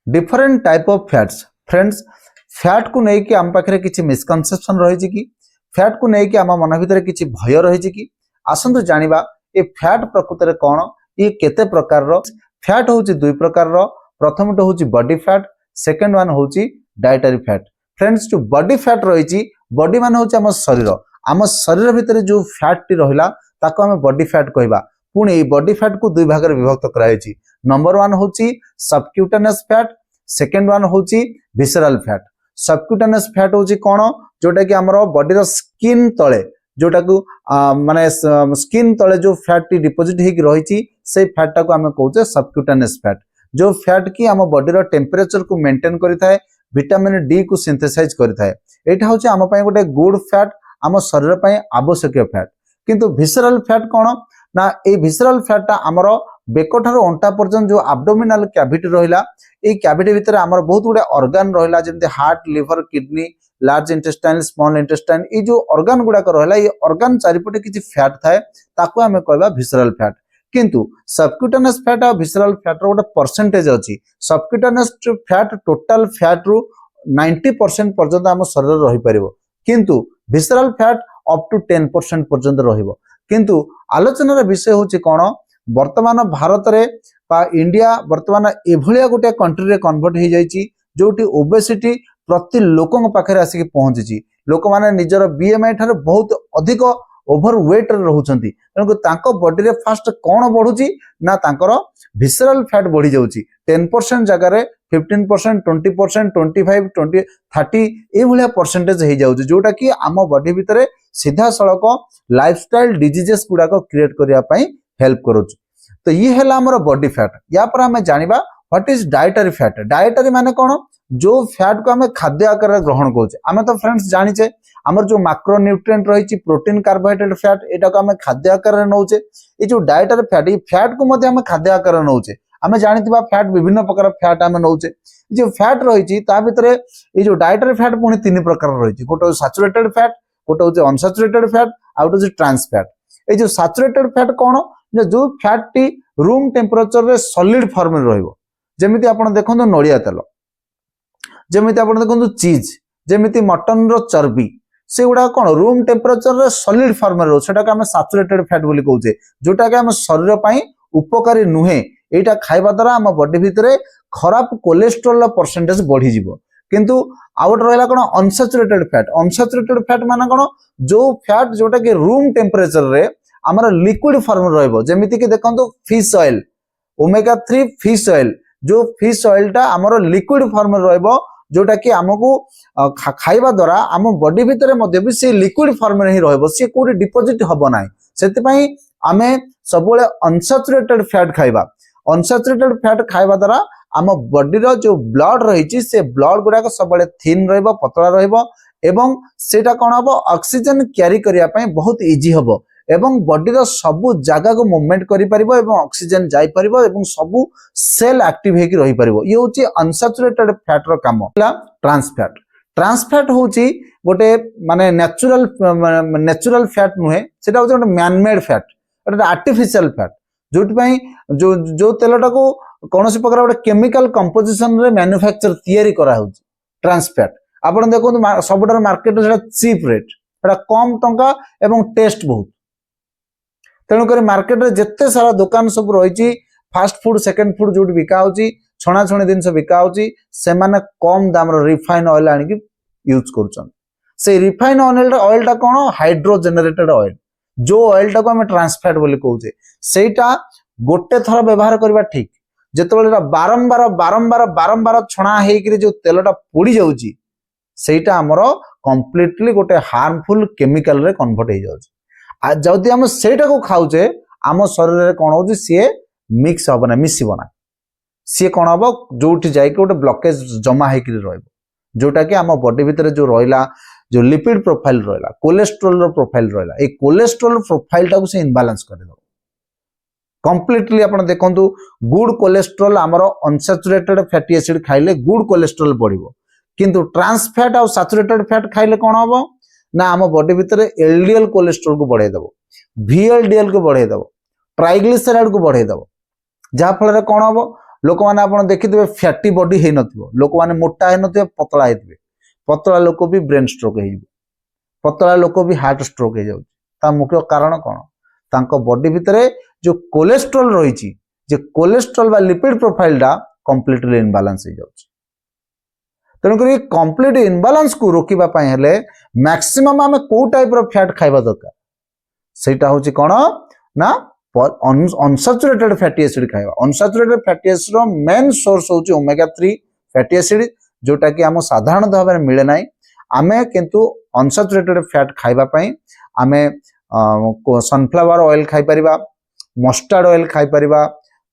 Different type of fats friends fat को लेकिन आम पाखे किसी मिसकनसेप्शन रही कि फैट को लेकिन आम मन भर किसी भय रही कि आसतु जानिबा ये फैट प्रकृत में कौन ये केते प्रकार फैट हूँ दुई प्रकार प्रथम हूँ बॉडी फैट सेकेंड वन हूँ डाइटरी फैट फ्रेंड्स जो बॉडी फैट रही बॉडी मान हूँ आम शरीर भितर जो फैट टी रहा ताको आम बॉडी फैट कहवा पुणी ये बॉडी फैट को दुई भाग में विभक्त कराई नंबर वन हूँ सबक्यूटेनियस फैट सेकेंड वन हूँ विसरल फैट सबक्यूटेनियस फैट हूँ कौन जोटा कि आमर बॉडी स्किन तले जोटा को माने स्किन तले जो फैट टी डिपोजिट होगी रही से फैट टाको आम कहते सबक्यूटेनियस फैट जो फैट की आम बॉडी टेम्परेचर को मेंटेन करिथाए विटामिन डी को सिंथेसाइज करिथाए एटा होचे आम पई गोटे गुड फैट आम शरीर पई आवश्यक फैट किंतु विसरल फैट कौन ना ए विसरल फैट आमर बेकठार अंटा पर्यंत जो एब्डोमिनल कैविटी रहिला ए कैविटी भितर आमर बहुत गुडे ऑर्गन रहिला जेमते heart liver kidney large intestine small intestine ये जो ऑर्गन गुडा रहिला ये ऑर्गन चारिपटे किछि फैट थाए ताको आमे कहबा विसरल फैट किंतु सबक्यूटेनियस फैट और विसरल फैट रो गोटे परसेंटेज अछि सबक्यूटेनियस फैट टोटल फैट रु 90% पर्यंत आम शरीर रही परिबो किंतु विसरल फैट अप टू 10% पर्यंत रहिबो किंतु आलोचनार विषय होछि कोन वर्तमान भारत रे बा इंडिया वर्तमान एभलिया गोटे कंट्री रे कन्वर्ट हो जाइछि जोटी ओबेसिटी प्रति लोकन पाखे आसिक पहुंची लोक माने निजर बीएमआई ठारे बहुत अधिक ओभर वेट रहउछंती तेणुक बॉडी रे फास्ट कौन बढ़ुची ना तांकर विसरल फैट बढ़ी जाउची 10% जगह 15% 20% 25 20 30 ए भलिया परसेंटेज हो जाउची जोटा कि आम बॉडी भितरे सीधा सड़क लाइफस्टाइल डिजीजेस गुडा क्रिएट करिया पई हेल्प करूची तो ये है हमर बॉडी फैट या पर हमें जानिबा what is dietary fat dietary माने कौन जो फैट को हमें खाद्य आकार ग्रहण करूचे आम तो फ्रेंड्स जानिचे आमर जो माक्रो न्यूट्रिएंट रही प्रोटीन कार्बोहाइड्रेट फैट एटा को हमें खाद्य आकार नौचे ये जो डाइटरी फैट ये फैट को मध्य हमें खाद्य आकार नौचे आम जानिथिबा फैट विभिन्न प्रकार फैट आम नौचे जो फैट रही भितर ये जो डाइटरी फैट पुणी तीन प्रकार रही गोटे सैचुरेटेड फैट गोटे हूँ अनसैचुरेटेड फैट आउट हूँ ट्रांस फैट ये जो सैचुरेटेड फैट कौन जो फैट टी रूम टेम्परेचर रे सॉलिड फॉर्म में रहिबो जेमिति आपण देखंतु नड़िया तेल जेमिति आपण देखंतु चीज जेमिति मटन रो चर्बी से गुडा कौन रूम टेम्परेचर रे सॉलिड फॉर्म में रहो सेटा आम सैचुरेटेड फैट बोली कहूचे जोटा कि आम शरीर पई उपकारी नुहे एटा खाइबा द्वारा आम बॉडी भितरे खराब कोलेस्ट्रोल परसेंटेज बढ़ी जिवो किंतु आउट रहिला कोन अनसैचुरेटेड फैट माने कोन जो फैट जोटा कि रूम टेम्परेचर रे हमर लिक्विड फॉर्म रहइबो जेमिति कि देखंतु fish oil omega 3 fish oil जो फिश ऑयल टा हमर लिक्विड फॉर्म में रहइबो जोटा कि हमकु खाइबा द्वारा आम बॉडी भितर मध्ये भी से लिक्विड फॉर्म में ही रहइबो से कोडी डिपोजिट हबो नाही सेति पई आमे सबले अनसैचुरेटेड फैट खाइबा अनसैचुरेटेड फैट खाइबा द्वारा आम बॉडी रो जो ब्लड रही से ब्लड गुडा सबले थिन रहइबो पतला रहइबो एवं सेटा कोन हबो ऑक्सीजन कैरी करिया पई बहुत इजी हबो एवं बॉडी रो सबु जगह को मूवमेंट करि परिबो एवं ऑक्सीजन जाई परिबो एवं सबु सेल एक्टिव हेकि रही परिबो ये होची अनसैचुरेटेड फैट रो काम ट्रांस फैट होची गोटे माने नेचुरल फैट नुहे सेटा होची गोटे मैन मेड फैट गोटे आर्टिफिशियल फैट जोट पई जो तेलटा को कौन सी प्रकार गोटे केमिकल कंपोजिशन रे मैन्युफैक्चर तैयारी करा होची ट्रांस फैट आपण देखो सबुठार मार्केट रे चीप रेट एटा कम टंका एवं टेस्ट बहुत तेणुक मार्केट रे जिते सारा दुकान सब रही फास्ट फूड सेकेंड फूड जो बिका होची छणा छणी जिनस बिका होची से माने कम दाम रिफाइन ऑयल आनिक यूज करूछन से रिफाइन ऑयल टा कोन हाइड्रोजेनरेटेड ऑयल जो ऑयल टा को हम ट्रांस फैट बोली कहूचे सेटा गोटे थर व्यवहार करबा ठीक जेतेबेले बारंबार बारंबार बारंबार छणा हेकरी जो तेलटा पोड़ी जाउची सेटा हमरो कंप्लीटली गोटे हार्मफुल केमिकल रे कन्वर्ट हो जाउची आ जदि हम सेटा को खाउचे आम शरीर रे कोन होची सी मिक्स हबना मिसिबना सी कोन हबो जोठी जाई के गोटे ब्लॉकेज जमा हेकरी रहइबो जोटा कि आम बॉडी भितर जो रहिला जो लिपिड प्रोफाइल रहिला कोलेस्ट्रोल रो प्रोफाइल रहिला ए कोलेस्ट्रोल प्रोफाइल टा को से इनबैलेंस कर दो कंप्लीटली आपण देखंतु गुड कोलेस्ट्रोल हमरो अनसैचुरेटेड फैटी एसिड खाइले गुड कोलेस्ट्रोल बढ़िबो किंतु ट्रांस फैट और सैचुरेटेड फैट खाइले कोन हबो ना आम बॉडी भितर एलडीएल कोलेस्ट्रोल को बढ़ाई दबो वीएलडीएल को बढ़ाई दबो ट्राइग्लिसराइड को बढ़ाई दबो जहा फल रे कोन हबो लोक मैंने आप देखिए फैटी बॉडी है लोक मैंने मोटा है पतला है पतला लोक भी ब्रेन स्ट्रोक हो पतला लोक भी हार्ट स्ट्रोक हो जाता मुख्य कारण कौन बॉडी भितर जो कोलेस्ट्रोल रही कोलेस्ट्रोल लिपिड प्रोफाइलटा कंप्लीटली इनबालांस हो जाଉଛି तेणुक कंप्लीट इनबालांस को रोकवा हेले मैक्सिमम आम कौ टाइप फैट खाइबा दरकार सेटा हूँ कौन ना अनसैचुरेटेड फैटी एसिड खाइबा अनसैचुरेटेड फैटी एसिड रो मेन सोर्स होची ओमेगा 3 फैटी एसिड जोटा कि आम साधारण भाव में मिले ना आमे किंतु अनसैचुरेटेड फैट खाइबा पई आमे सनफ्लावर ऑयल खाई परिबा मस्टर्ड ऑयल खाई परिबा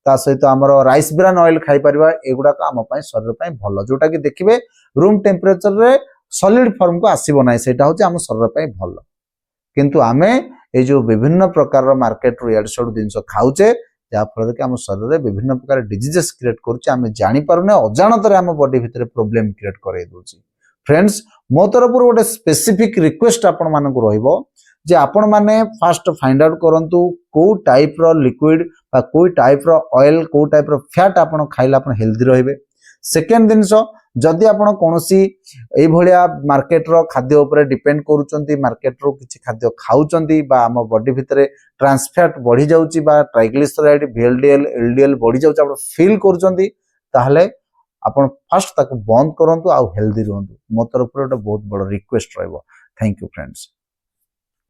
ता सहित आमर राइस ब्रान ऑयल खाई परिबा एगुडा आम शरीर पई भल जोटा कि देखिबे रूम टेम्परेचर रे सॉलिड फॉर्म को आसीबो नै सेटा होची आम शरीर पई भल किंतु आमे ये जो विभिन्न प्रकार मार्केट रू इयाड सियाड जिनस खाऊचे जहाँफल कि आम शरीर में विभिन्न प्रकार डिजीजेस क्रिएट करें जापर अजाणत आम बॉडी भितर प्रोब्लेम क्रिएट कर फ्रेंड्स मो तरफ गोटे स्पेसिफिक रिक्वेस्ट आपण मानक रहिबो जे आपण माने फास्ट फाइंड आउट करंतु को टाइप रो लिक्विड बा कोई टाइप रो ऑयल को टाइप रो फैट आपण खाइला आपण हेल्दी रहिबे सेकेंड जिनस जदि आपण कोनोसी एई भलिया मार्केट रो खाद्य ऊपर डिपेंड करूचंती मार्केट रो किछि खाद्य खाउचंती बा हम बॉडी भितरे ट्रांस फैट बढ़ी जाउची बा ट्राइग्लिसराइड VLDL LDL बढ़ी जाउची आपण फील करूचंती ताहले आपण फास्ट ताको बंद करंतु आ हेल्दी रहंतु मो तरफ रो बहुत बड़ रिक्वेस्ट रहबो थैंक यू फ्रेंड्स।